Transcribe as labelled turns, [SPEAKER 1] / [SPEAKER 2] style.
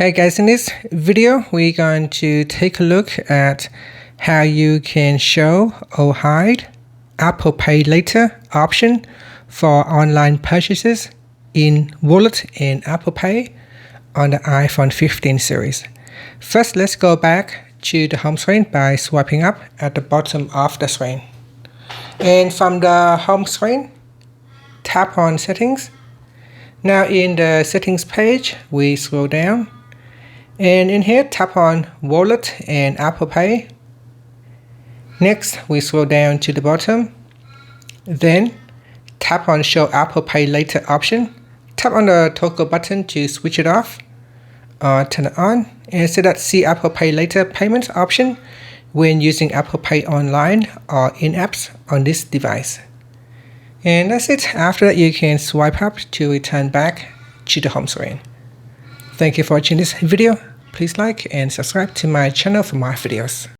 [SPEAKER 1] Hey guys, in this video we're going to take a look at how you can show or hide Apple Pay Later option for online purchases in Wallet and Apple Pay on the iPhone 15 series. First, let's go back to the home screen by swiping up at the bottom of the screen. And from the home screen, tap on Settings. Now in the Settings page, we scroll down. And in here, tap on Wallet and Apple Pay. Next, we scroll down to the bottom. Then, tap on Show Apple Pay Later option. Tap on the toggle button to switch it off or turn it on. And select See Apple Pay Later payment option when using Apple Pay online or in apps on this device. And that's it. After that, you can swipe up to return back to the home screen. Thank you for watching this video. Please like and subscribe to my channel for more videos.